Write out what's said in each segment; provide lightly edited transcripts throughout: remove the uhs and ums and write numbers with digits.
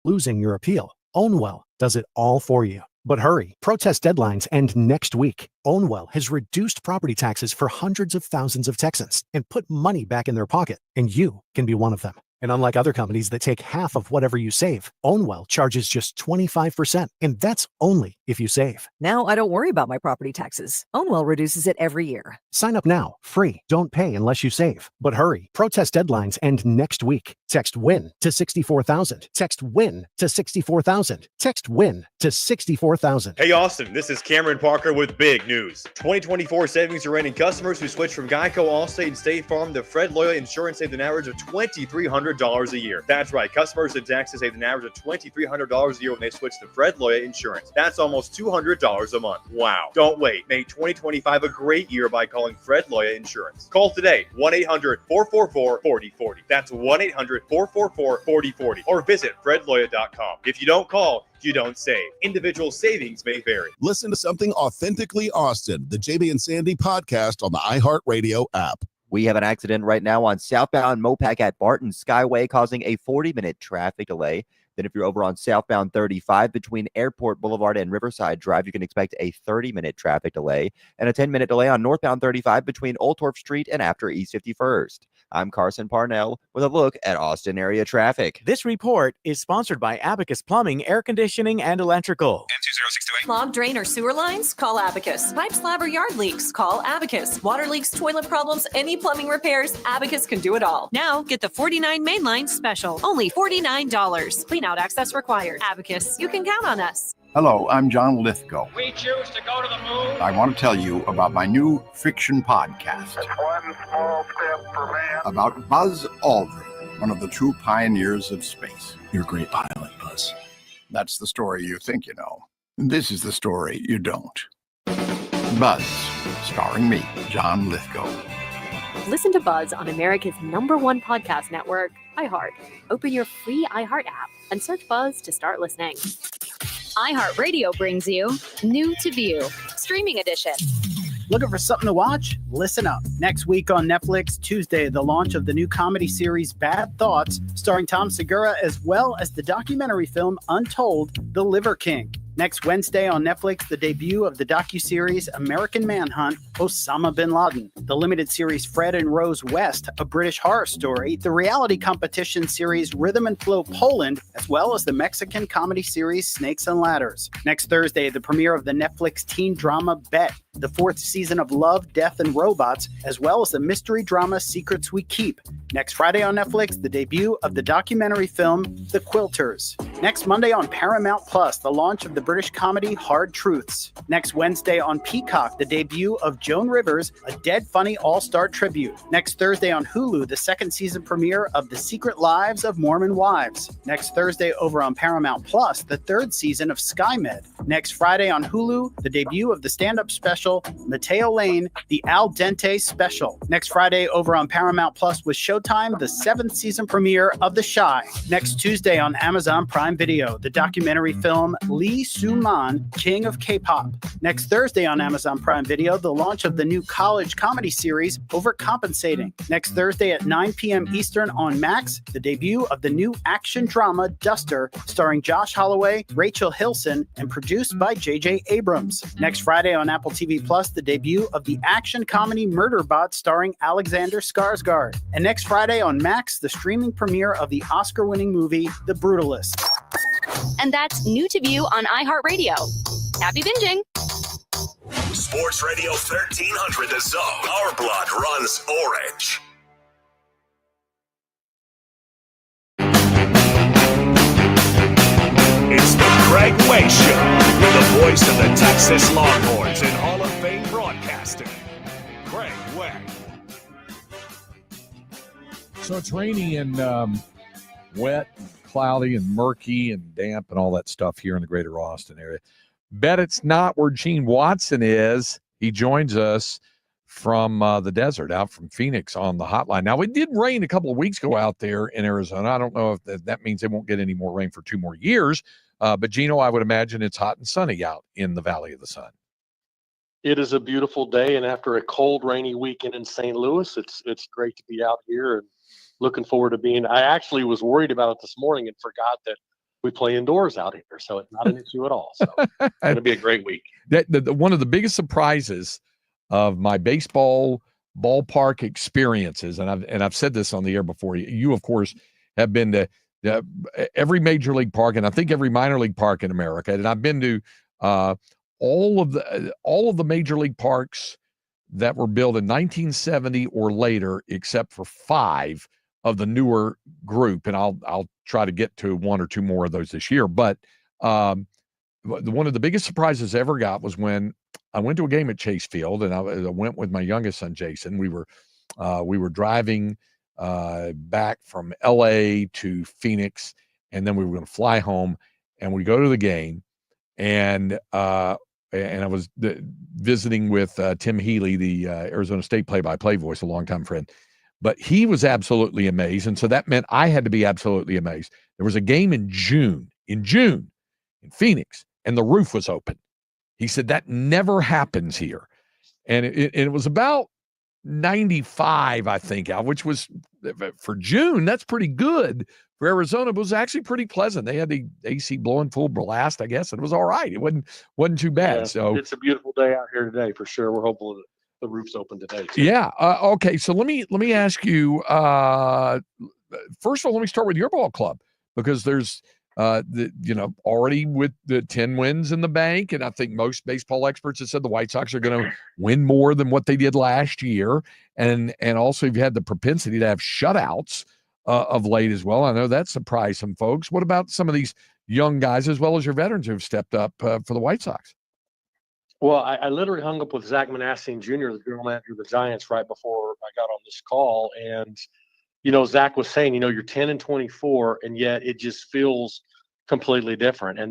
losing your appeal. Ownwell does it all for you. But hurry, protest deadlines end next week. Ownwell has reduced property taxes for hundreds of thousands of Texans and put money back in their pocket, and you can be one of them. And unlike other companies that take half of whatever you save, Ownwell charges just 25%, and that's only if you save. Now I don't worry about my property taxes. Ownwell reduces it every year. Sign up now, free. Don't pay unless you save. But hurry, protest deadlines end next week. Text WIN to 64,000. Text WIN to 64,000. Text WIN to 64,000. Hey Austin, this is Cameron Parker with big news. 2024 savings are ending. Customers who switch from Geico, Allstate, and State Farm to Fred Loya Insurance saved an average of $2,300 a year. That's right, customers in Texas saved an average of $2,300 a year when they switch to Fred Loya Insurance. That's almost $200 a month. Wow. Don't wait. Make 2025 a great year by calling Fred Loya Insurance. Call today, 1-800-444-4040. That's 1-800-444-4040. Or visit fredloya.com. If you don't call, you don't save. Individual savings may vary. Listen to something authentically Austin, the JB and Sandy podcast on the iHeartRadio app. We have an accident right now on southbound Mopac at Barton Skyway, causing a 40-minute traffic delay. Then if you're over on southbound 35 between Airport Boulevard and Riverside Drive, you can expect a 30-minute traffic delay and a 10-minute delay on northbound 35 between Old Torp Street and after East 51st. I'm Carson Parnell with a look at Austin area traffic. This report is sponsored by Abacus Plumbing, Air Conditioning, and Electrical. M20628. Clogged drain or sewer lines? Call Abacus. Pipe, slab, or yard leaks? Call Abacus. Water leaks, toilet problems, any plumbing repairs? Abacus can do it all. Now get the 49 mainline special. Only $49. Clean out access required. Abacus. You can count on us. Hello, I'm John Lithgow. We choose to go to the moon. I want to tell you about my new fiction podcast. It's one small step for man. About Buzz Aldrin, one of the true pioneers of space. You're a great pilot, Buzz. That's the story you think you know. This is the story you don't. Buzz, starring me, John Lithgow. Listen to Buzz on America's #1 podcast network, iHeart. Open your free iHeart app and search Buzz to start listening. iHeartRadio brings you New to View, Streaming Edition. Looking for something to watch? Listen up. Next week on Netflix, Tuesday, the launch of the new comedy series Bad Thoughts, starring Tom Segura, as well as the documentary film Untold, The Liver King. Next Wednesday on Netflix, the debut of the docuseries American Manhunt, Osama bin Laden. The limited series Fred and Rose West, a British horror story. The reality competition series Rhythm and Flow Poland, as well as the Mexican comedy series Snakes and Ladders. Next Thursday, the premiere of the Netflix teen drama Bet, the 4th season of Love, Death, and Robots, as well as the mystery drama Secrets We Keep. Next Friday on Netflix, the debut of the documentary film The Quilters. Next Monday on Paramount Plus, the launch of the British comedy Hard Truths. Next Wednesday on Peacock, the debut of Joan Rivers, a dead funny all-star tribute. Next Thursday on Hulu, the 2nd season premiere of The Secret Lives of Mormon Wives. Next Thursday over on Paramount Plus, the 3rd season of SkyMed. Next Friday on Hulu, the debut of the stand-up special Mateo Lane, the Al Dente special. Next Friday over on Paramount Plus with Showtime, the 7th season premiere of The Chi. Next Tuesday on Amazon Prime Video, the documentary film Lee Soo-man, King of K-pop. Next Thursday on Amazon Prime Video, the launch of the new college comedy series Overcompensating. Next Thursday at 9 p.m. Eastern on Max, the debut of the new action drama Duster, starring Josh Holloway, Rachel Hilson, and produced by J.J. Abrams. Next Friday on Apple TV Plus, the debut of the action comedy Murderbot, starring Alexander Skarsgård. And next Friday on Max, the streaming premiere of the Oscar-winning movie The Brutalist. And that's New to View on iHeartRadio. Happy binging. Sports Radio 1300 The Zone. Our blood runs orange. It's the Craig Way Show with the voice of the Texas Longhorns in Hall of Fame broadcasting, Craig Way. So it's rainy and wet, and cloudy and murky and damp and all that stuff here in the greater Austin area. Bet it's not where Gene Watson is. He joins us from the desert, out from Phoenix on the hotline. Now, it did rain a couple of weeks ago out there in Arizona. I don't know if that means they won't get any more rain for 2 more years. But, Gino, I would imagine it's hot and sunny out in the Valley of the Sun. It is a beautiful day, and after a cold, rainy weekend in St. Louis, it's great to be out here and looking forward to being. I actually was worried about it this morning and forgot that we play indoors out here, so it's not an issue at all. So it's going to be a great week. One of the biggest surprises of my baseball ballpark experiences, and I've said this on the air before. You of course have been to every major league park, and I think every minor league park in America, and I've been to all of the major league parks that were built in 1970 or later, except for 5 of the newer group, and I'll try to get to 1 or 2 more of those this year. But one of the biggest surprises I ever got was when I went to a game at Chase Field, and I went with my youngest son Jason. We were driving back from LA to Phoenix, and then we were going to fly home, and we go to the game, and I was visiting with Tim Healy, the Arizona State play-by-play voice, a longtime friend. But he was absolutely amazed, and so that meant I had to be absolutely amazed. There was a game in June in Phoenix, and the roof was open. He said that never happens here. And it was about 95, I think, which was, for June, that's pretty good. For Arizona, it was actually pretty pleasant. They had the AC blowing full blast, I guess. It was all right. It wasn't too bad. Yeah, so it's a beautiful day out here today for sure. We're hopeful that the roof's open today. Too. Yeah. Okay. So let me ask you. First of all, let me start with your ball club, because there's already with the 10 wins in the bank, and I think most baseball experts have said the White Sox are going to win more than what they did last year, and also you've had the propensity to have shutouts of late as well. I know that surprised some folks. What about some of these young guys as well as your veterans who've stepped up for the White Sox? Well, I literally hung up with Zach Manassian Jr., the general manager of the Giants, right before I got on this call. And, Zach was saying, you're 10-24, and yet it just feels completely different. And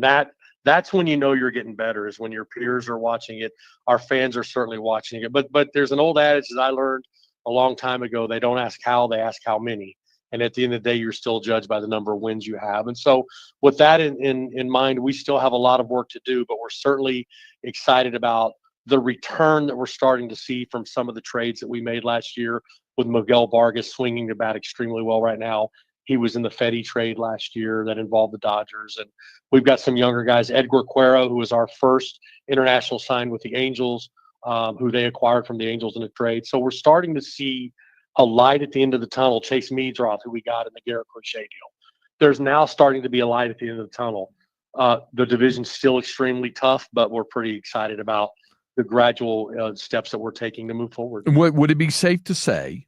that's when you're getting better, is when your peers are watching it. Our fans are certainly watching it. But there's an old adage that I learned a long time ago. They don't ask how, they ask how many. And at the end of the day, you're still judged by the number of wins you have. And so with that in mind, we still have a lot of work to do, but we're certainly excited about the return that we're starting to see from some of the trades that we made last year, with Miguel Vargas swinging the bat extremely well right now. He was in the Fetty trade last year that involved the Dodgers. And we've got some younger guys, Edgar Cuero, who was our first international sign with the Angels, who they acquired from the Angels in a trade. So we're starting to see a light at the end of the tunnel. Chase Meadsroth, who we got in the Garrett Crochet deal. There's now starting to be a light at the end of the tunnel. The division's still extremely tough, but we're pretty excited about the gradual steps that we're taking to move forward. Would it be safe to say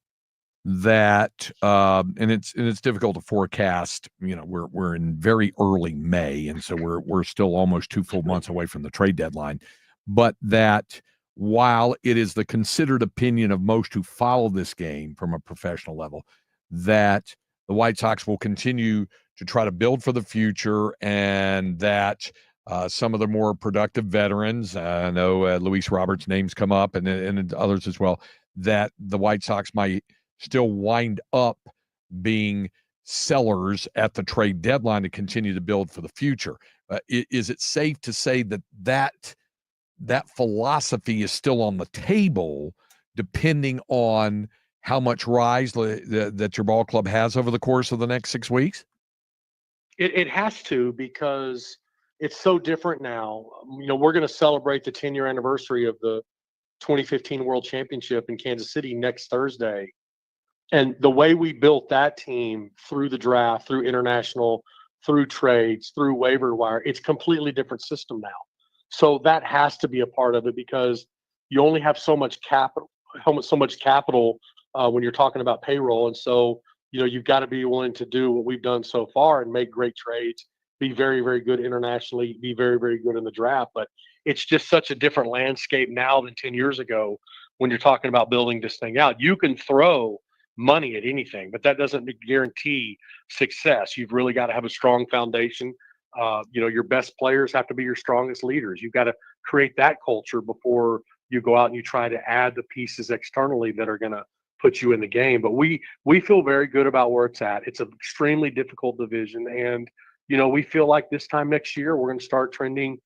that, and it's difficult to forecast, we're in very early May, and so we're still almost 2 full months away from the trade deadline, but that while it is the considered opinion of most who follow this game from a professional level, that the White Sox will continue to try to build for the future, and that some of the more productive veterans, I know Luis Roberts' names come up, and others as well, that the White Sox might still wind up being sellers at the trade deadline to continue to build for the future. Is it safe to say that philosophy is still on the table, depending on how much rise that your ball club has over the course of the next 6 weeks? It has to, because it's so different now. We're going to celebrate the 10-year anniversary of the 2015 World Championship in Kansas City next Thursday. And the way we built that team through the draft, through international, through trades, through waiver wire, it's a completely different system now. So that has to be a part of it, because you only have so much capital when you're talking about payroll. And so, you've got to be willing to do what we've done so far and make great trades, be very, very good internationally, be very, very good in the draft. But it's just such a different landscape now than 10 years ago when you're talking about building this thing out. You can throw money at anything, but that doesn't guarantee success. You've really got to have a strong foundation. Your best players have to be your strongest leaders. You've got to create that culture before you go out and you try to add the pieces externally that are going to put you in the game. But we feel very good about where it's at. It's an extremely difficult division, and we feel like this time next year we're going to start trending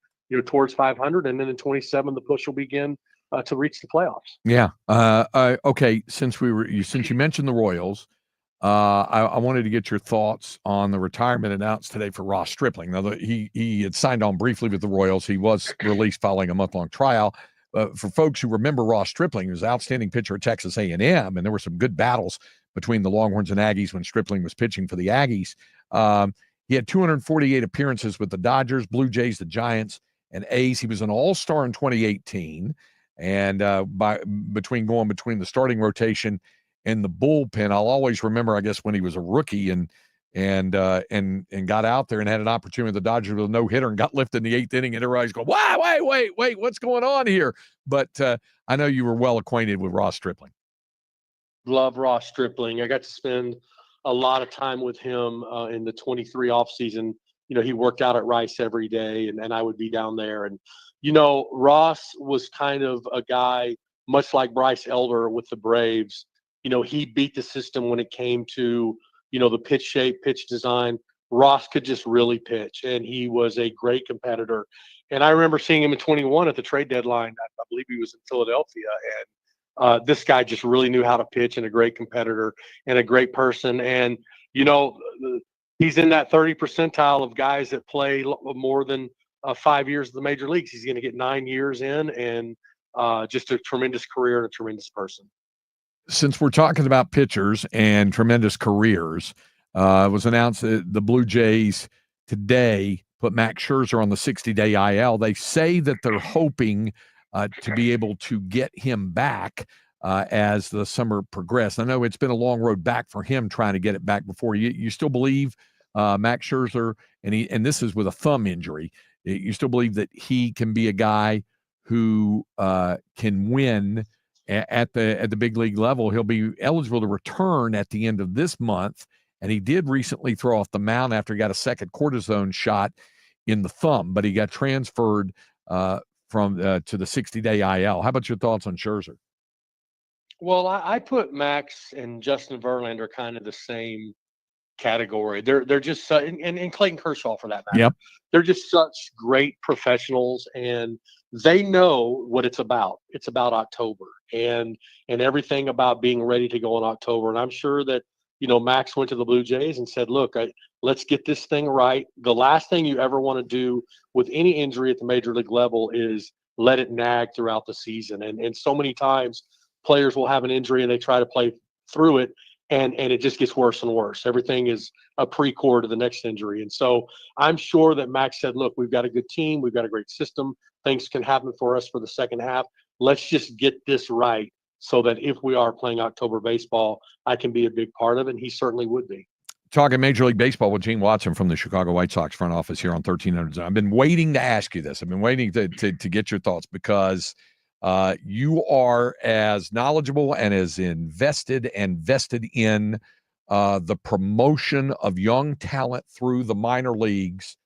towards 500, and then in 27 the push will begin to reach the playoffs. Yeah. Okay. Since you mentioned the Royals, I wanted to get your thoughts on the retirement announced today for Ross Stripling. Now, he had signed on briefly with the Royals. He was released following a month-long trial. For folks who remember Ross Stripling, he was an outstanding pitcher at Texas A&M, and there were some good battles between the Longhorns and Aggies when Stripling was pitching for the Aggies. He had 248 appearances with the Dodgers, Blue Jays, the Giants, and A's. He was an all-star in 2018, and between the starting rotation and the bullpen, I'll always remember, I guess, when he was a rookie and got out there and had an opportunity with the Dodgers with a no-hitter and got lifted in the 8th inning, and everybody's going, wait, what's going on here? But I know you were well acquainted with Ross Stripling. Love Ross Stripling. I got to spend a lot of time with him in the 23 offseason. He worked out at Rice every day, and I would be down there. And, Ross was kind of a guy, much like Bryce Elder with the Braves. He beat the system when it came to, the pitch shape, pitch design. Ross could just really pitch, and he was a great competitor. And I remember seeing him in 21 at the trade deadline. I believe he was in Philadelphia, and this guy just really knew how to pitch and a great competitor and a great person. And, he's in that 30 percentile of guys that play more than 5 years in the major leagues. He's going to get 9 years in, and just a tremendous career and a tremendous person. Since we're talking about pitchers and tremendous careers, it was announced that the Blue Jays today put Max Scherzer on the 60-day IL. They say that they're hoping to be able to get him back as the summer progressed. I know it's been a long road back for him trying to get it back before. You still believe Max Scherzer, and this is with a thumb injury, you still believe that he can be a guy who can win at the big league level? He'll be eligible to return at the end of this month, and he did recently throw off the mound after he got a second cortisone shot in the thumb, but he got transferred from to the 60-day IL. How about your thoughts on Scherzer? Well, I put Max and Justin Verlander kind of the same category. They're just and Clayton Kershaw for that matter. Yep. They're just such great professionals, and they know what it's about. It's about October and everything about being ready to go in October. And I'm sure that, Max went to the Blue Jays and said, look, let's get this thing right. The last thing you ever want to do with any injury at the major league level is let it nag throughout the season. And so many times players will have an injury and they try to play through it, and it just gets worse and worse. Everything is a pre-core to the next injury. And so I'm sure that Max said, look, we've got a good team. We've got a great system. Things can happen for us for the second half. Let's just get this right so that if we are playing October baseball, I can be a big part of it. And he certainly would be. Talking Major League Baseball with Gene Watson from the Chicago White Sox front office here on 1300. I've been waiting to ask you this. I've been waiting to get your thoughts because you are as knowledgeable and as invested and vested in the promotion of young talent through the minor leagues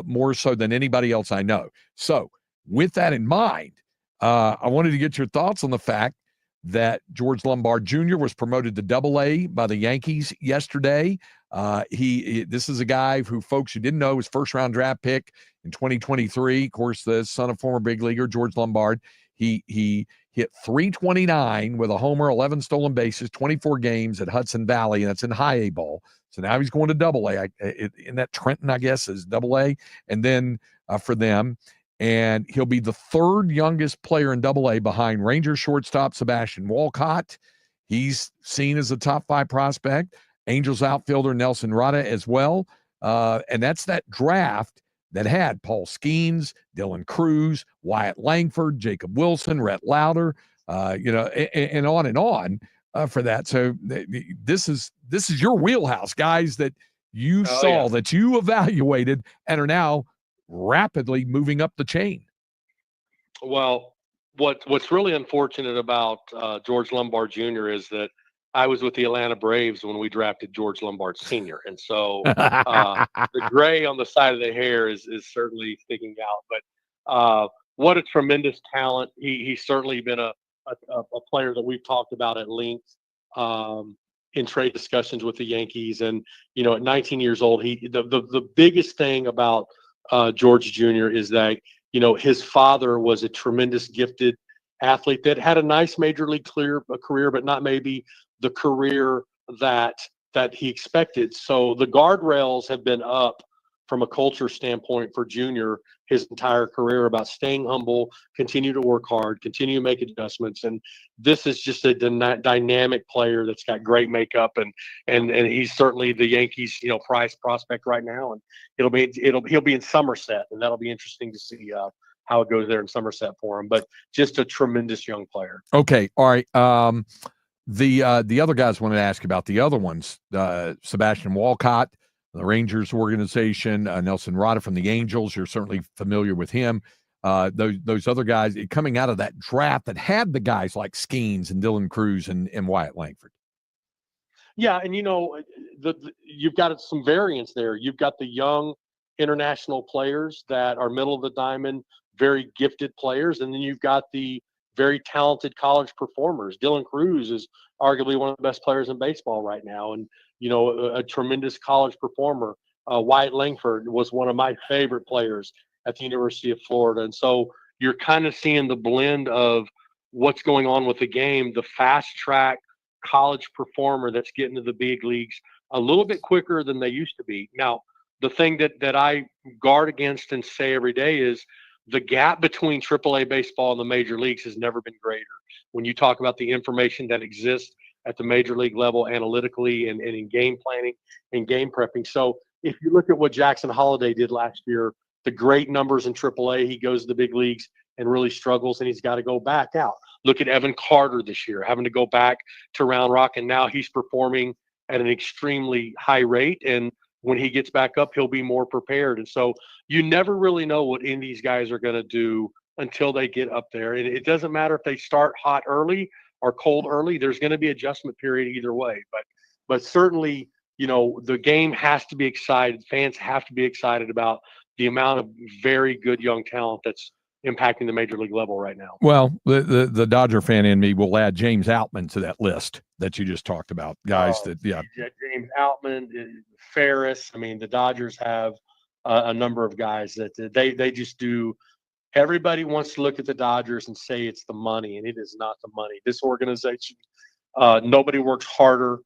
more so than anybody else I know. So with that in mind, I wanted to get your thoughts on the fact that George Lombard Jr. was promoted to Double-A by the Yankees yesterday. This is a guy who folks who didn't know was first-round draft pick in 2023. Of course, the son of former big leaguer George Lombard. He hit .329 with a homer, 11 stolen bases, 24 games at Hudson Valley, and that's in high A ball. So now he's going to Double-A. In that Trenton, I guess, is Double-A, and then for them. And he'll be the third youngest player in Double-A behind Rangers shortstop Sebastian Walcott. He's seen as a top 5 prospect. Angels outfielder Nelson Rada as well. And that's that draft that had Paul Skeens, Dylan Cruz, Wyatt Langford, Jacob Wilson, Rhett Lauder, and on for that. So this is your wheelhouse, guys, that you saw, that you evaluated, and are now rapidly moving up the chain. Well, what's really unfortunate about George Lombard Jr. is that I was with the Atlanta Braves when we drafted George Lombard Sr. And so the gray on the side of the hair is certainly sticking out. But what a tremendous talent. He's certainly been a player that we've talked about at length in trade discussions with the Yankees. And, at 19 years old, the biggest thing about George Jr. is that, his father was a tremendous gifted athlete that had a nice major league career, but not maybe the career that that he expected. So the guardrails have been up from a culture standpoint for Junior his entire career about staying humble, continue to work hard, continue to make adjustments. And this is just a dynamic player that's got great makeup, and he's certainly the Yankees, prize prospect right now. And he'll be in Somerset, and that'll be interesting to see how it goes there in Somerset for him. But just a tremendous young player. Okay. All right. The other guys wanted to ask about the other ones, Sebastian Walcott, the Rangers organization, Nelson Rada from the Angels. You're certainly familiar with him. Those other guys coming out of that draft that had the guys like Skeens and Dylan Cruz and Wyatt Langford. Yeah, and you've got some variance there. You've got the young international players that are middle of the diamond, very gifted players, and then you've got the very talented college performers. Dylan Cruz is arguably one of the best players in baseball right now, and a tremendous college performer. Wyatt Langford was one of my favorite players at the University of Florida. And so you're kind of seeing the blend of what's going on with the game, the fast track college performer that's getting to the big leagues a little bit quicker than they used to be. Now, the thing that I guard against and say every day is the gap between AAA baseball and the major leagues has never been greater. When you talk about the information that exists at the major league level analytically and in game planning and game prepping. So if you look at what Jackson Holliday did last year, the great numbers in AAA, he goes to the big leagues and really struggles, and he's got to go back out. Look at Evan Carter this year, having to go back to Round Rock, and now he's performing at an extremely high rate. And when he gets back up, he'll be more prepared. And so you never really know what any of these guys are going to do until they get up there. And it doesn't matter if they start hot early or cold early. There's going to be adjustment period either way. But certainly, the game has to be excited. Fans have to be excited about the amount of very good young talent that's impacting the major league level right now. Well, the Dodger fan in me will add James Outman to that list that you just talked about. Guys James Outman, Ferris. I mean, the Dodgers have a number of guys that they just do. Everybody wants to look at the Dodgers and say it's the money, and it is not the money. This organization, nobody works harder.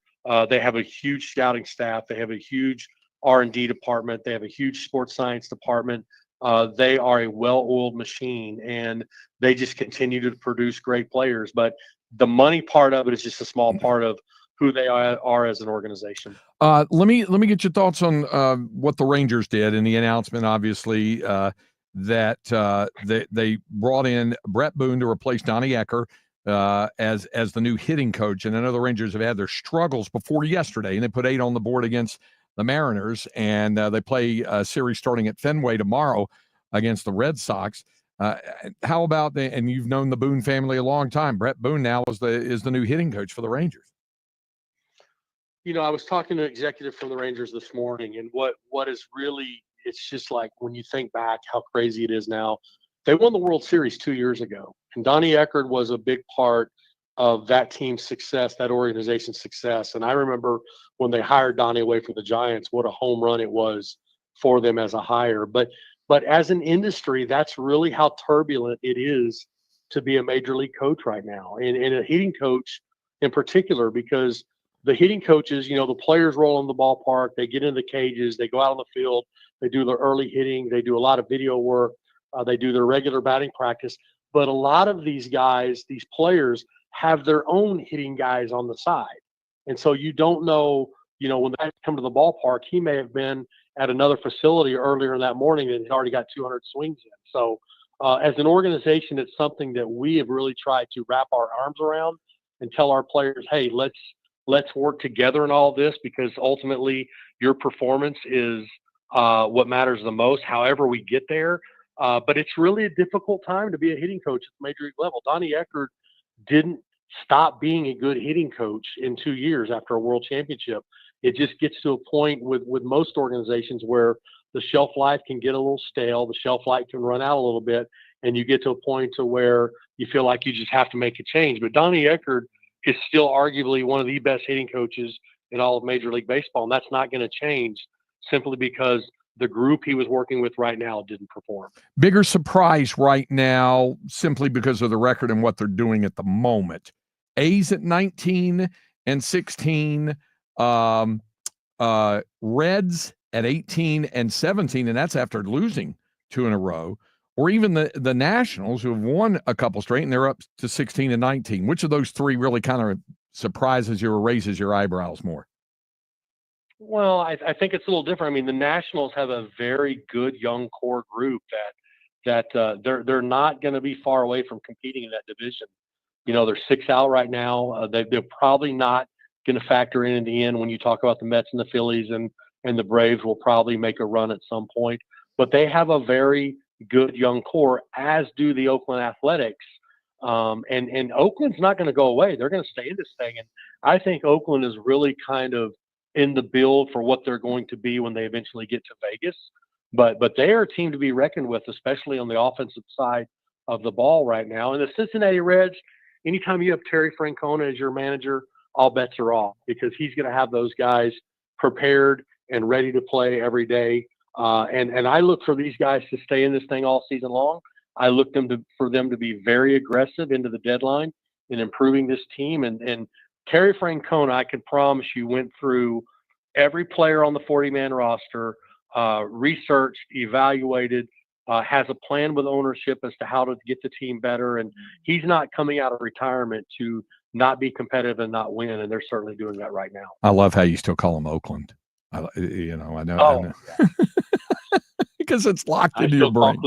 They have a huge scouting staff. They have a huge R&D department. They have a huge sports science department. They are a well-oiled machine, and they just continue to produce great players. But the money part of it is just a small part of who they are as an organization. Let me get your thoughts on what the Rangers did in the announcement, obviously, that they brought in Brett Boone to replace Donnie Ecker as the new hitting coach. And I know the Rangers have had their struggles before yesterday, and they put 8 on the board against the Mariners, and they play a series starting at Fenway tomorrow against the Red Sox. How about and you've known the Boone family a long time. Brett Boone now is the new hitting coach for the Rangers. I was talking to an executive from the Rangers this morning, and what is really, it's just like when you think back how crazy it is now. They won the World Series 2 years ago, and Donnie Eckert was a big part of that team's success, that organization's success. And I remember when they hired Donnie away from the Giants, what a home run it was for them as a hire. But as an industry, that's really how turbulent it is to be a major league coach right now, and a hitting coach in particular, because the hitting coaches, the players roll in the ballpark, they get in the cages, they go out on the field, they do their early hitting, they do a lot of video work, they do their regular batting practice. But a lot of these guys, these players, have their own hitting guys on the side. And so you don't know, when they come to the ballpark, he may have been at another facility earlier in that morning and he's already got 200 swings in. So as an organization, it's something that we have really tried to wrap our arms around and tell our players, hey, let's work together in all this, because ultimately your performance is what matters the most, however we get there. But it's really a difficult time to be a hitting coach at the major league level. Donnie Eckert didn't stop being a good hitting coach in 2 years after a world championship. It just gets to a point with most organizations where the shelf life can get a little stale, the shelf life can run out a little bit, and you get to a point to where you feel like you just have to make a change. But Donnie Eckert is still arguably one of the best hitting coaches in all of Major League Baseball, and that's not going to change simply because the group he was working with right now didn't perform. Bigger surprise right now simply because of the record and what they're doing at the moment. A's at 19 and 16, Reds at 18 and 17, and that's after losing 2 in a row, or even the Nationals, who have won a couple straight, and they're up to 16 and 19. Which of those three really kind of surprises you or raises your eyebrows more? Well, I think it's a little different. I mean, the Nationals have a very good young core group that they're not going to be far away from competing in that division. You know, they're 6 out right now. They're probably not going to factor in the end when you talk about the Mets and the Phillies, and the Braves will probably make a run at some point. But they have a very good young core, as do the Oakland Athletics. And Oakland's not going to go away. They're going to stay in this thing. And I think Oakland is really kind of in the build for what they're going to be when they eventually get to Vegas. But they are a team to be reckoned with, especially on the offensive side of the ball right now. And the Cincinnati Reds, anytime you have Terry Francona as your manager, all bets are off, because he's going to have those guys prepared and ready to play every day. And I look for these guys to stay in this thing all season long. I look for them to be very aggressive into the deadline in improving this team. And Terry Francona, I can promise you, went through every player on the 40-man roster, researched, evaluated, has a plan with ownership as to how to get the team better. And he's not coming out of retirement to not be competitive and not win. And they're certainly doing that right now. I love how you still call them Oakland. I know. Because it's locked into your brain.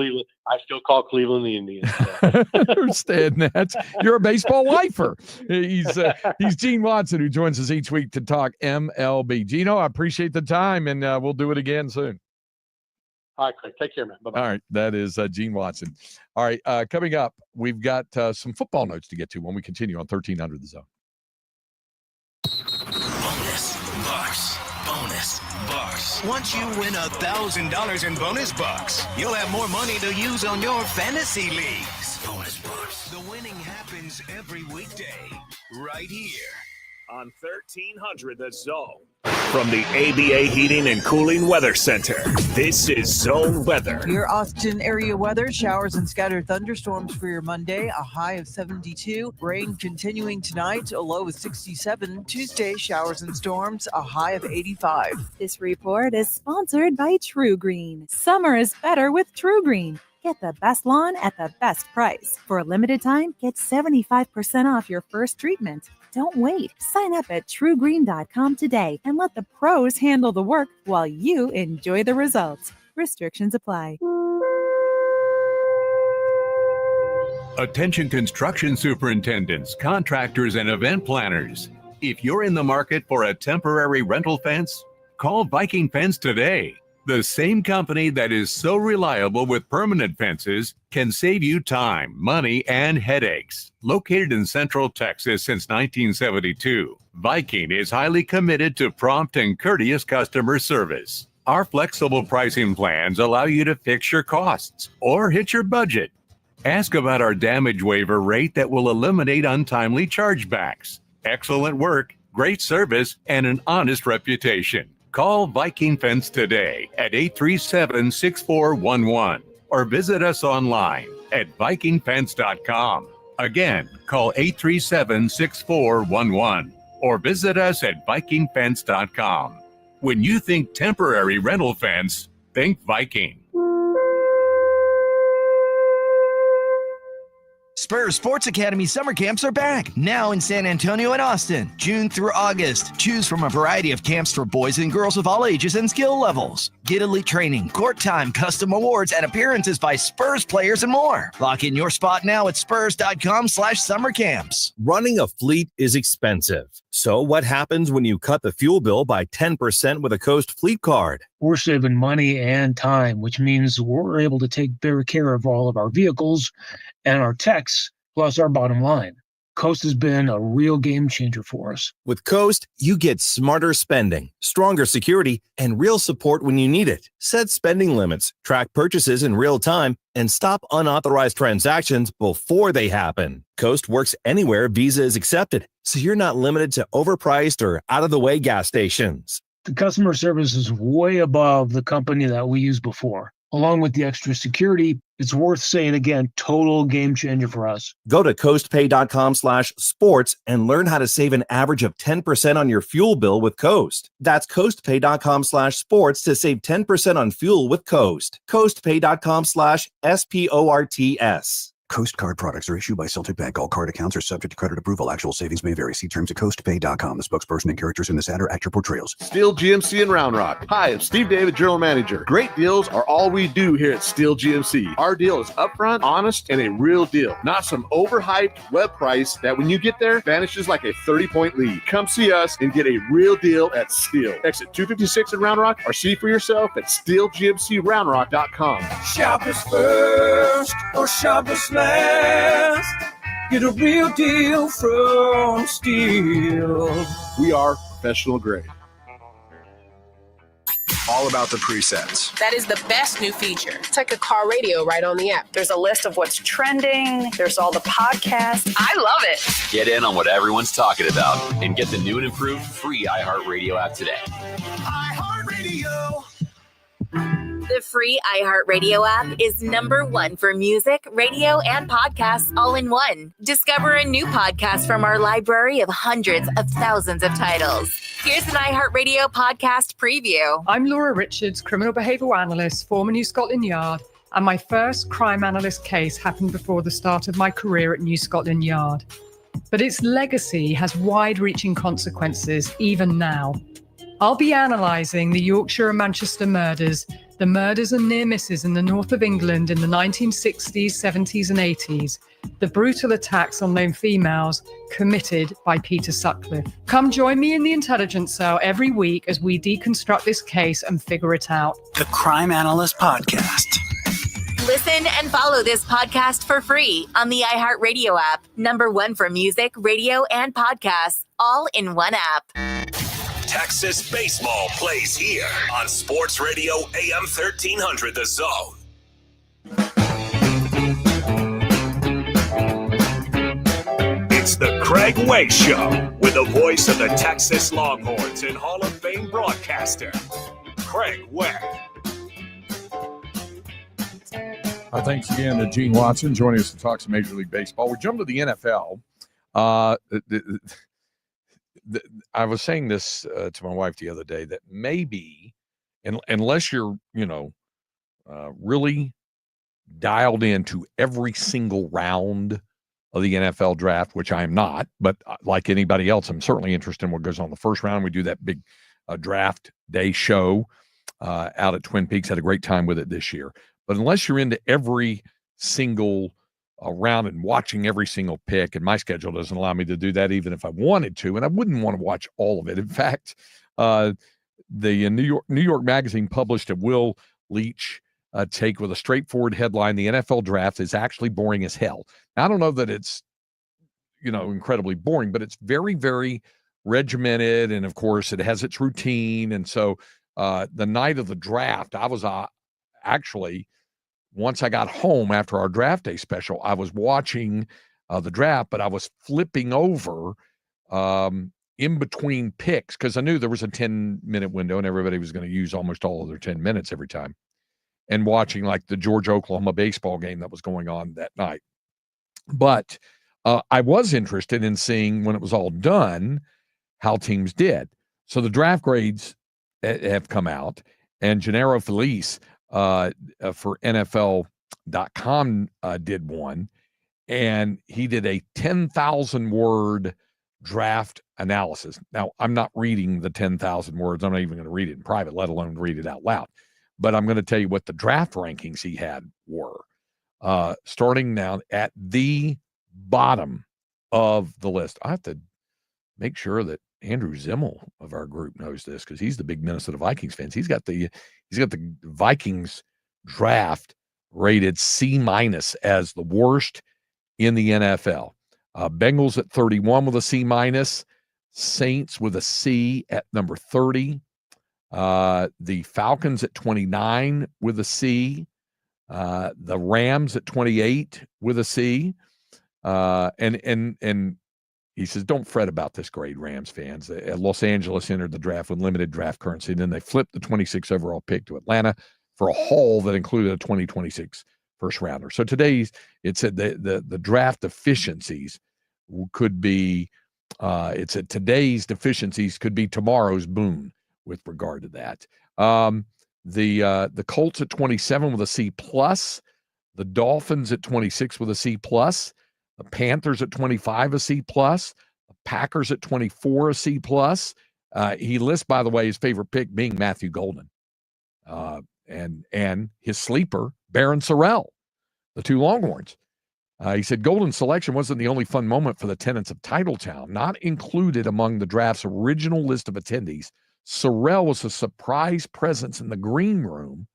I still call Cleveland the Indians. I understand that. You're a baseball lifer. He's Gene Watson, who joins us each week to talk MLB. Gino, I appreciate the time, and we'll do it again soon. All right, Craig. Take care, man. Bye-bye. All right. That is Gene Watson. All right. Coming up, we've got some football notes to get to when we continue on 1300 The Zone. Bonus bucks. Once you win $1,000 in bonus bucks, you'll have more money to use on your fantasy leagues. Bonus bucks. The winning happens every weekday, right here on 1300 The Zone. From the ABA Heating and Cooling Weather Center, this is Zone Weather. Your Austin area weather: showers and scattered thunderstorms for your Monday, a high of 72. Rain continuing tonight, a low of 67. Tuesday, showers and storms, a high of 85. This report is sponsored by True Green. Summer is better with True Green. Get the best lawn at the best price. For a limited time, get 75% off your first treatment. Don't wait. Sign up at truegreen.com today and let the pros handle the work while you enjoy the results. Restrictions apply. Attention construction superintendents, contractors, and event planners. If you're in the market for a temporary rental fence, call Viking Fence today. The same company that is so reliable with permanent fences can save you time, money, and headaches. Located in Central Texas since 1972, Viking is highly committed to prompt and courteous customer service. Our flexible pricing plans allow you to fix your costs or hit your budget. Ask about our damage waiver rate that will eliminate untimely chargebacks. Excellent work, great service, and an honest reputation. Call Viking Fence today at 837-6411 or visit us online at vikingfence.com. Again, call 837-6411 or visit us at vikingfence.com. When you think temporary rental fence, think Viking. Spurs Sports Academy summer camps are back, now in San Antonio and Austin, June through August. Choose from a variety of camps for boys and girls of all ages and skill levels. Get elite training, court time, custom awards, and appearances by Spurs players and more. Lock in your spot now at spurs.com/summer camps. Running a fleet is expensive. So what happens when you cut the fuel bill by 10% with a Coast Fleet Card? We're saving money and time, which means we're able to take better care of all of our vehicles and our techs, plus our bottom line. Coast has been a real game changer for us. With Coast, you get smarter spending, stronger security, and real support when you need it. Set spending limits, track purchases in real time, and stop unauthorized transactions before they happen. Coast works anywhere Visa is accepted, so you're not limited to overpriced or out-of-the-way gas stations. The customer service is way above the company that we used before. along with the extra security. It's worth saying again, total game changer for us. Go to coastpay.com/sports and learn how to save an average of 10% on your fuel bill with Coast. That's coastpay.com/sports to save 10% on fuel with Coast. coastpay.com/sports. Coast Card products are issued by Celtic Bank. All card accounts are subject to credit approval. Actual savings may vary. See terms at coastpay.com. The spokesperson and characters in this ad are accurate portrayals. Steel GMC in Round Rock. Hi, I'm Steve David, General Manager. Great deals are all we do here at Steel GMC. Our deal is upfront, honest, and a real deal. Not some overhyped web price that when you get there, vanishes like a 30-point lead. Come see us and get a real deal at Steel. Exit 256 in Round Rock or see for yourself at steelgmcroundrock.com. Shoppers first or shoppers last. Get a real deal from Steel. We are professional grade. All about the presets. That is the best new feature. It's like a car radio right on the app. There's a list of what's trending. There's all the podcasts. I love it. Get in on what everyone's talking about and get the new and improved free iHeartRadio app today. iHeartRadio. The free iHeartRadio app is #1 for music, radio, and podcasts all in one. Discover a new podcast from our library of hundreds of thousands of titles. Here's an iHeartRadio podcast preview. I'm Laura Richards, criminal behavioural analyst, former New Scotland Yard, and my first crime analyst case happened before the start of my career at New Scotland Yard. But its legacy has wide-reaching consequences even now. I'll be analysing the Yorkshire and Manchester murders, the murders and near misses in the north of England in the 1960s, 70s and 80s, the brutal attacks on lone females committed by Peter Sutcliffe. Come join me in the Intelligence Cell every week as we deconstruct this case and figure it out. The Crime Analyst Podcast. Listen and follow this podcast for free on the iHeartRadio app. #1 for music, radio, and podcasts, all in one app. Texas baseball plays here on Sports Radio AM 1300 The Zone. It's the Craig Way Show with the voice of the Texas Longhorns and Hall of Fame broadcaster, Craig Way. Thanks again to Gene Watson joining us to talk some Major League Baseball. We jump to the NFL. I was saying this to my wife the other day that maybe, unless you're, really dialed into every single round of the NFL draft, which I am not, but like anybody else, I'm certainly interested in what goes on the first round. We do that big draft day show out at Twin Peaks. Had a great time with it this year. But unless you're into every single around and watching every single pick, and my schedule doesn't allow me to do that even if I wanted to, and I wouldn't want to watch all of it. In fact, the New York Magazine published a Will Leach take with a straightforward headline: the NFL draft is actually boring as hell. Now, I don't know that it's incredibly boring, but it's very, very regimented, and of course it has its routine. And so the night of the draft, I was actually, once I got home after our draft day special, I was watching the draft, but I was flipping over in between picks because I knew there was a 10-minute window and everybody was going to use almost all of their 10 minutes every time, and watching like the Georgia-Oklahoma baseball game that was going on that night. But I was interested in seeing, when it was all done, how teams did. So the draft grades have come out, and Gennaro Felice for NFL.com did one, and he did a 10,000-word draft analysis. Now, I'm not reading the 10,000 words. I'm not even going to read it in private, let alone read it out loud. But I'm going to tell you what the draft rankings he had were, starting now at the bottom of the list. I have to make sure that Andrew Zimmel of our group knows this because he's the big Minnesota Vikings fans. He's got the Vikings draft rated C- as the worst in the NFL. Bengals at 31 with a C-, Saints with a C at number 30. The Falcons at 29 with a C. The Rams at 28 with a C. And he says, don't fret about this grade, Rams fans. Los Angeles entered the draft with limited draft currency. Then they flipped the 26th overall pick to Atlanta. for a haul that included a 2026 first rounder. So it said the draft deficiencies could be, it said today's deficiencies could be tomorrow's boon with regard to that. The Colts at 27 with a C+, the Dolphins at 26 with a C+, the Panthers at 25 a C+, the Packers at 24 a C+. He lists, by the way, his favorite pick being Matthew Golden, and his sleeper Barron Sorrell, the two Longhorns. He said Golden's selection wasn't the only fun moment for the tenants of Titletown. Not included among the draft's original list of attendees, Sorrell was a surprise presence in the green room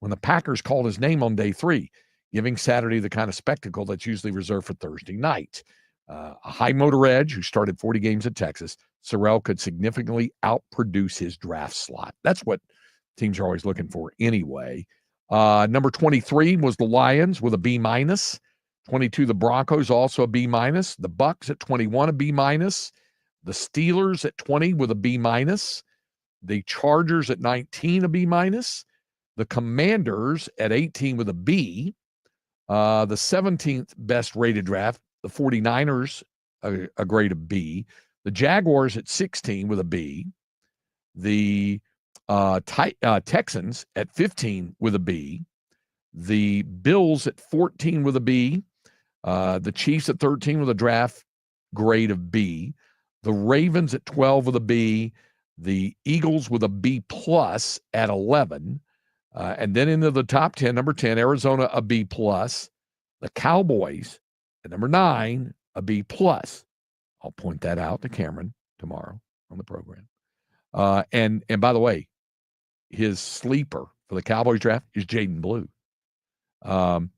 when the Packers called his name on day 3, giving Saturday the kind of spectacle that's usually reserved for Thursday night. A high motor edge who started 40 games at Texas, Sorrell could significantly outproduce his draft slot. That's what teams are always looking for anyway. Number 23 was the Lions with a B-. 22, the Broncos, also a B-. The Bucks at 21, a B-. The Steelers at 20 with a B-. The Chargers at 19, a B-. The Commanders at 18 with a B. The 17th best rated draft, the 49ers, a grade of B. The Jaguars at 16 with a B. The Texans at 15 with a B. The Bills at 14 with a B. The Chiefs at 13 with a draft grade of B. The Ravens at 12 with a B. The Eagles with a B+ at 11. And then into the top 10, number 10, Arizona, a B+. The Cowboys at number 9, a B+. I'll point that out to Cameron tomorrow on the program. And by the way, his sleeper for the Cowboys draft is Jaden Blue. And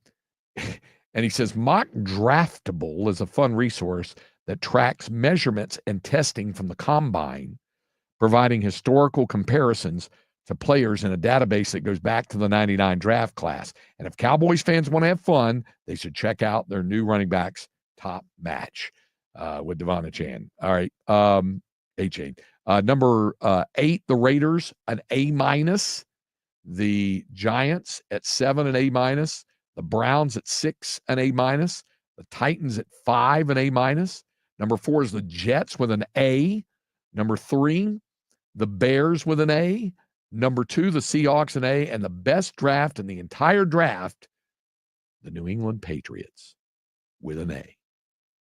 he says, Mock Draftable is a fun resource that tracks measurements and testing from the combine, providing historical comparisons to players in a database that goes back to the 99 draft class. And if Cowboys fans want to have fun, they should check out their new running backs top match with Devon Achane. All right. Achane. Number 8, the Raiders, an A-. The Giants at 7, an A-. The Browns at 6, an A-. The Titans at 5, an A-. Number 4 is the Jets with an A. Number 3, the Bears with an A. Number 2, the Seahawks an A. And the best draft in the entire draft, the New England Patriots with an A.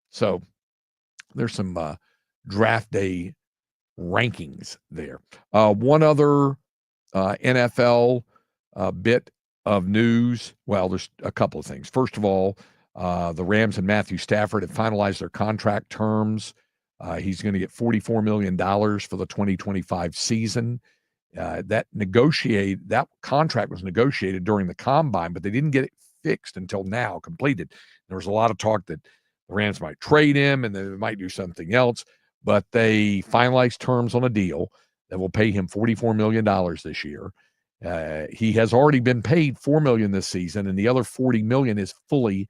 So there's some draft day rankings there. One other NFL bit of news. Well, there's a couple of things. First of all, the Rams and Matthew Stafford have finalized their contract terms. He's going to get $44 million for the 2025 season. That contract was negotiated during the combine, but they didn't get it fixed until now, completed. There was a lot of talk that the Rams might trade him and they might do something else, but they finalized terms on a deal that will pay him $44 million this year. He has already been paid $4 million this season, and the other $40 million is fully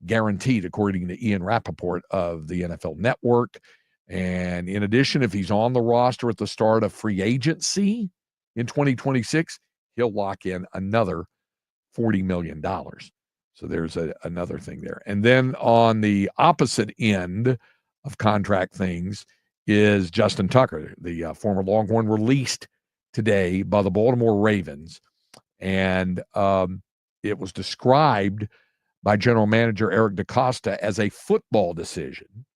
guaranteed, according to Ian Rappaport of the NFL Network. And in addition, if he's on the roster at the start of free agency in 2026, he'll lock in another $40 million. So there's another thing there. And then on the opposite end of contract things is Justin Tucker, the former Longhorn, released today by the Baltimore Ravens. And it was described by general manager Eric DaCosta as a football decision.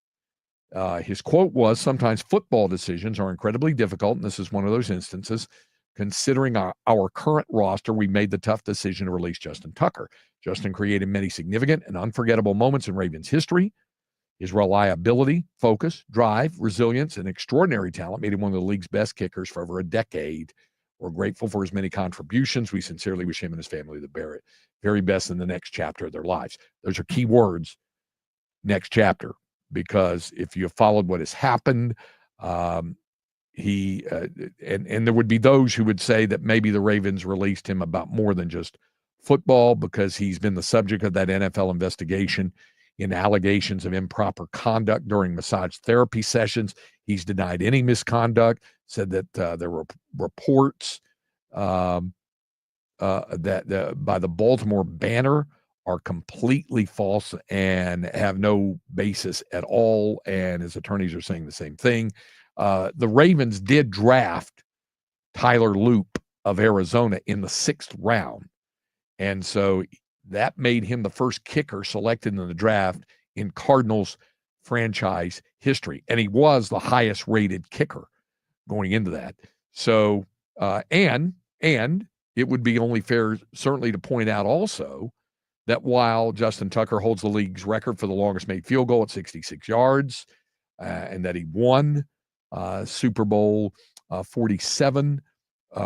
His quote was, "Sometimes football decisions are incredibly difficult, and this is one of those instances. Considering our current roster, we made the tough decision to release Justin Tucker. Justin created many significant and unforgettable moments in Ravens history. His reliability, focus, drive, resilience, and extraordinary talent made him one of the league's best kickers for over a decade. We're grateful for his many contributions. We sincerely wish him and his family the very best in the next chapter of their lives." Those are key words, next chapter, because if you have followed what has happened, and there would be those who would say that maybe the Ravens released him about more than just football, because he's been the subject of that NFL investigation in allegations of improper conduct during massage therapy sessions. He's denied any misconduct, said that there were reports by the Baltimore Banner are completely false and have no basis at all. And his attorneys are saying the same thing. The Ravens did draft Tyler Loop of Arizona in the 6th round. And so that made him the first kicker selected in the draft in Cardinals franchise history. And he was the highest rated kicker going into that. So, and it would be only fair certainly to point out also that while Justin Tucker holds the league's record for the longest made field goal at 66 yards, and that he won Super Bowl 47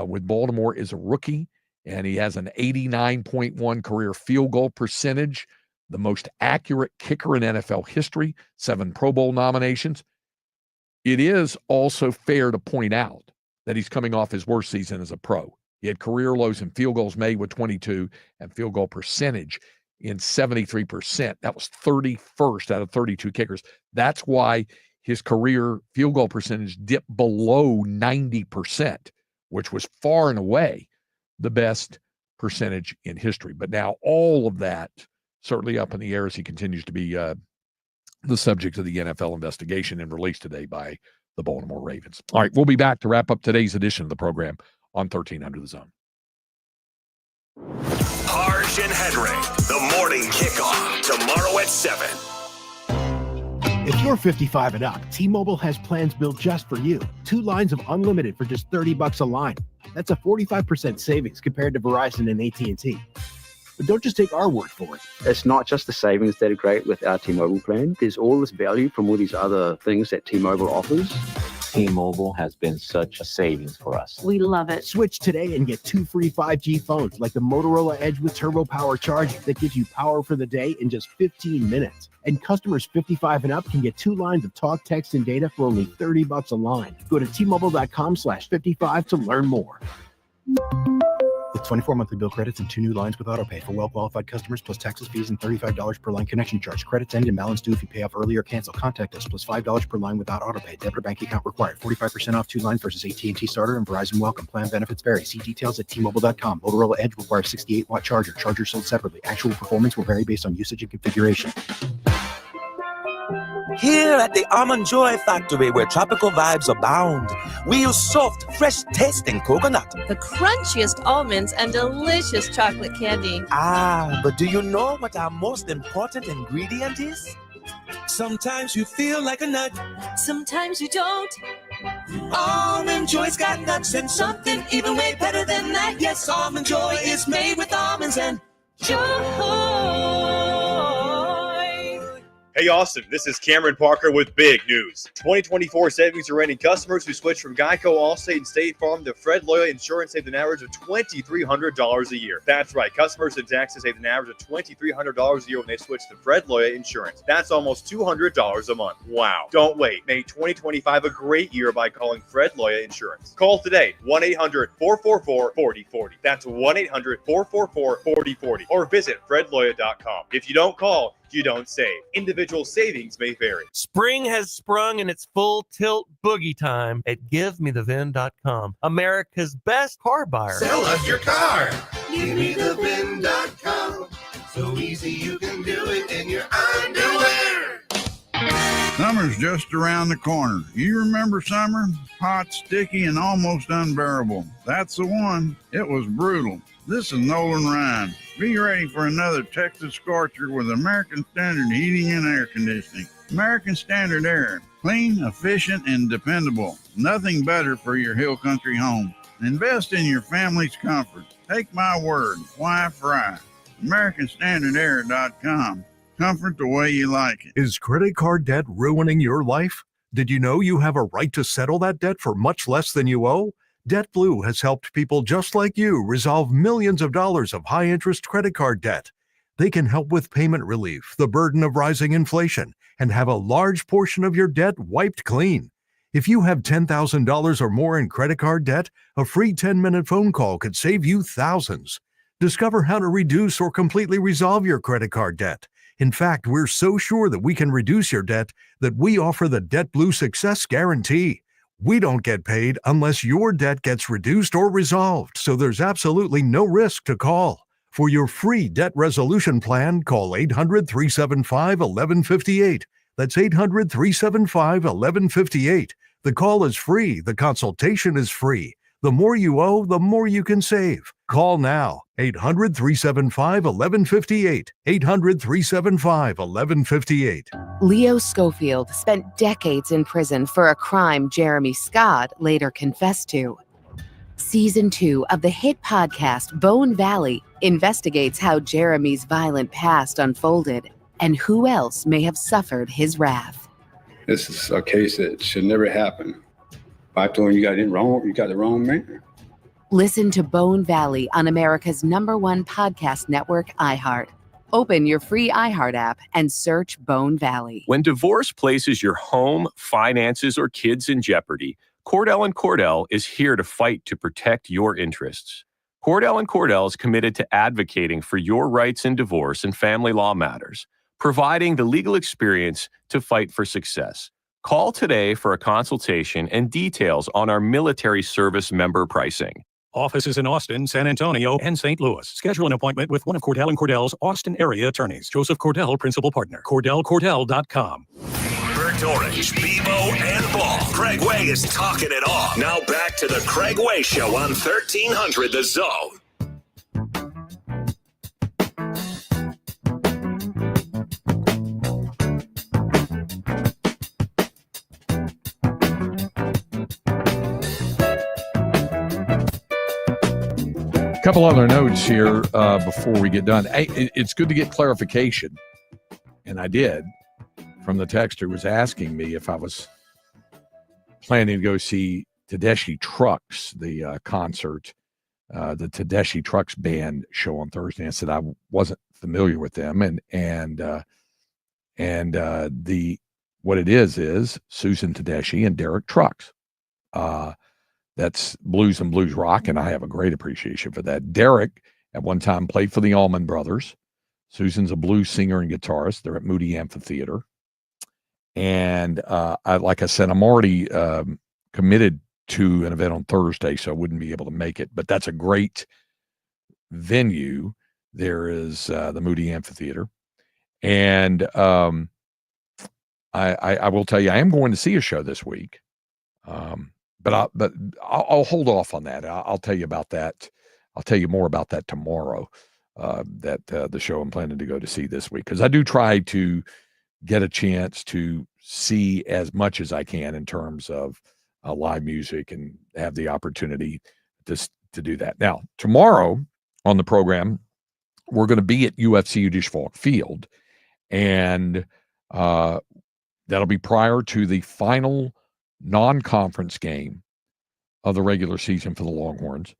with Baltimore as a rookie, and he has an 89.1 career field goal percentage, the most accurate kicker in NFL history, 7 Pro Bowl nominations. It is also fair to point out that he's coming off his worst season as a pro. He had career lows in field goals made with 22 and field goal percentage in 73%. That was 31st out of 32 kickers. That's why his career field goal percentage dipped below 90%, which was far and away the best percentage in history. But now all of that certainly up in the air as he continues to be the subject of the NFL investigation and released today by the Baltimore Ravens. All right, we'll be back to wrap up today's edition of the program on 1300 The Zone. Harge and Henry, the morning kickoff, tomorrow at 7. If you're 55 and up, T-Mobile has plans built just for you. 2 lines of unlimited for just $30 a line. That's a 45% savings compared to Verizon and AT&T. But don't just take our word for it. It's not just the savings that are great with our T-Mobile plan. There's all this value from all these other things that T-Mobile offers. T-Mobile has been such a savings for us. We love it. Switch today and get 2 free 5G phones like the Motorola Edge with Turbo Power charging that gives you power for the day in just 15 minutes. And customers 55 and up can get 2 lines of talk, text, and data for only $30 a line. Go to T-Mobile.com/55 to learn more. With 24 monthly bill credits and 2 new lines with autopay for well-qualified customers, plus taxes, fees, and $35 per line connection charge. Credits end and balance due if you pay off early or cancel. Contact us, plus $5 per line without autopay. Debit or bank account required. 45% off 2 lines versus AT&T Starter and Verizon Welcome. Plan benefits vary. See details at T-Mobile.com. Motorola Edge requires 68-watt charger. Chargers sold separately. Actual performance will vary based on usage and configuration. Here at the Almond Joy Factory, where tropical vibes abound, we use soft, fresh-tasting coconut. The crunchiest almonds and delicious chocolate candy. Ah, but do you know what our most important ingredient is? Sometimes you feel like a nut. Sometimes you don't. Almond Joy's got nuts and something even way better than that. Yes, Almond Joy is made with almonds and joy. Hey Austin, this is Cameron Parker with big news. 2024 savings are ending. Customers who switch from Geico, Allstate, and State Farm to Fred Loya Insurance saved an average of $2,300 a year. That's right, customers in Texas saved an average of $2,300 a year when they switch to Fred Loya Insurance. That's almost $200 a month. Wow. Don't wait. Make 2025 a great year by calling Fred Loya Insurance. Call today, 1-800-444-4040. That's 1-800-444-4040. Or visit fredloya.com. If you don't call, you don't save. Individual savings may vary. Spring has sprung and it's full tilt boogie time at GiveMeTheVIN.com, America's best car buyer. Sell us your car. GiveMeTheVIN.com. So easy you can do it in your underwear. Summer's just around the corner. You remember summer? Hot, sticky, and almost unbearable. That's the one. It was brutal. This is Nolan Ryan. Be ready for another Texas scorcher with American Standard Heating and Air Conditioning. American Standard Air. Clean, efficient, and dependable. Nothing better for your hill country home. Invest in your family's comfort. Take my word. Why fry? AmericanStandardAir.com. Comfort the way you like it. Is credit card debt ruining your life? Did you know you have a right to settle that debt for much less than you owe? DebtBlue has helped people just like you resolve millions of dollars of high-interest credit card debt. They can help with payment relief, the burden of rising inflation, and have a large portion of your debt wiped clean. If you have $10,000 or more in credit card debt, a free 10-minute phone call could save you thousands. Discover how to reduce or completely resolve your credit card debt. In fact, we're so sure that we can reduce your debt that we offer the DebtBlue Success Guarantee. We don't get paid unless your debt gets reduced or resolved, so there's absolutely no risk to call. For your free debt resolution plan, call 800-375-1158. That's 800-375-1158. The call is free. The consultation is free. The more you owe, the more you can save. Call now. 800-375-1158. 800-375-1158. Leo Schofield spent decades in prison for a crime Jeremy Scott later confessed to. Season 2 of the hit podcast Bone Valley investigates how Jeremy's violent past unfolded and who else may have suffered his wrath. This is a case that should never happen. I told him you got it wrong, you got the wrong man. Listen to Bone Valley on America's #1 podcast network, iHeart. Open your free iHeart app and search Bone Valley. When divorce places your home, finances, or kids in jeopardy, Cordell & Cordell is here to fight to protect your interests. Cordell & Cordell is committed to advocating for your rights in divorce and family law matters, providing the legal experience to fight for success. Call today for a consultation and details on our military service member pricing. Offices in Austin, San Antonio, and St. Louis. Schedule an appointment with one of Cordell & Cordell's Austin area attorneys. Joseph Cordell, principal partner. CordellCordell.com. Burnt Orange, Bebo, and Ball. Craig Way is talking it all. Now back to the Craig Way Show on 1300 The Zone. Couple other notes here before we get done. Hey, it's good to get clarification, and I did, from the texter who was asking me if I was planning to go see Tedeschi Trucks, the concert, the Tedeschi Trucks band show on Thursday. I said I wasn't familiar with them, and what it is Susan Tedeschi and Derek Trucks. That's blues and blues rock, and I have a great appreciation for that. Derek, at one time, played for the Allman Brothers. Susan's a blues singer and guitarist. They're at Moody Amphitheater. And like I said, I'm already committed to an event on Thursday, so I wouldn't be able to make it. But that's a great venue. There is the Moody Amphitheater. And I will tell you, I am going to see a show this week. But I'll hold off on that. I'll tell you about that. I'll tell you more about that tomorrow. The show I'm planning to go to see this week, because I do try to get a chance to see as much as I can in terms of live music and have the opportunity to do that. Now, tomorrow on the program, we're going to be at UFC Yiddish Folk Field, and that'll be prior to the final non-conference game of the regular season for the Longhorns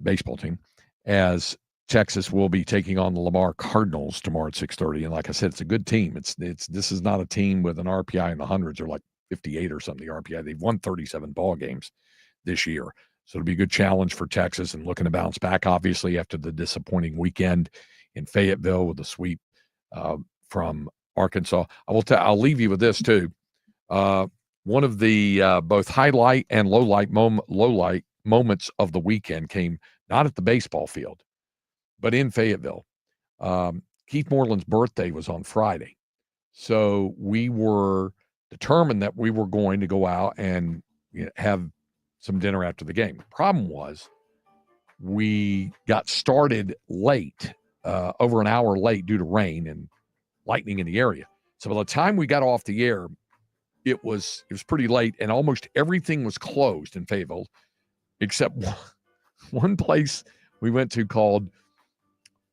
baseball team, as Texas will be taking on the Lamar Cardinals tomorrow at 6:30. And like I said, it's a good team. This is not a team with an RPI in the hundreds or like 58 or something. The RPI, they've won 37 ball games this year, so it'll be a good challenge for Texas and looking to bounce back, obviously, after the disappointing weekend in Fayetteville with the sweep from Arkansas. I'll leave you with this too. One of the both highlight and low light moments of the weekend came not at the baseball field, but in Fayetteville. Keith Moreland's birthday was on Friday, so we were determined that we were going to go out and have some dinner after the game. The problem was we got started late, over an hour late due to rain and lightning in the area. So by the time we got off the air, it was pretty late, and almost everything was closed in Fayetteville except one place we went to called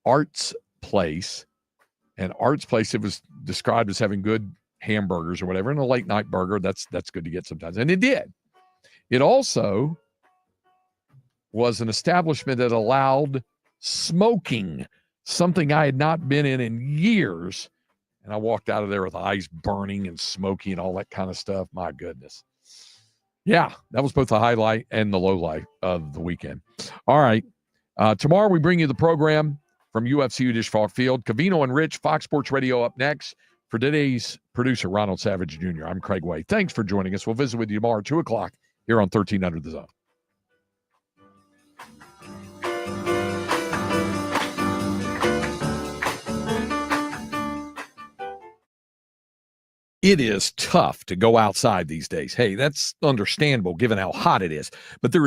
Arts Place. And Arts Place, it was described as having good hamburgers or whatever, and a late night burger. That's good to get sometimes. And it did. It also was an establishment that allowed smoking, something I had not been in years. And I walked out of there with eyes burning and smoky and all that kind of stuff. My goodness. Yeah, that was both the highlight and the low light of the weekend. All right. Tomorrow we bring you the program from UFC Yiddish Folk Field. Covino and Rich, Fox Sports Radio up next. For today's producer, Ronald Savage Jr., I'm Craig Way. Thanks for joining us. We'll visit with you tomorrow at 2 o'clock here on 13 Under the Zone. It is tough to go outside these days. Hey, that's understandable given how hot it is. But there is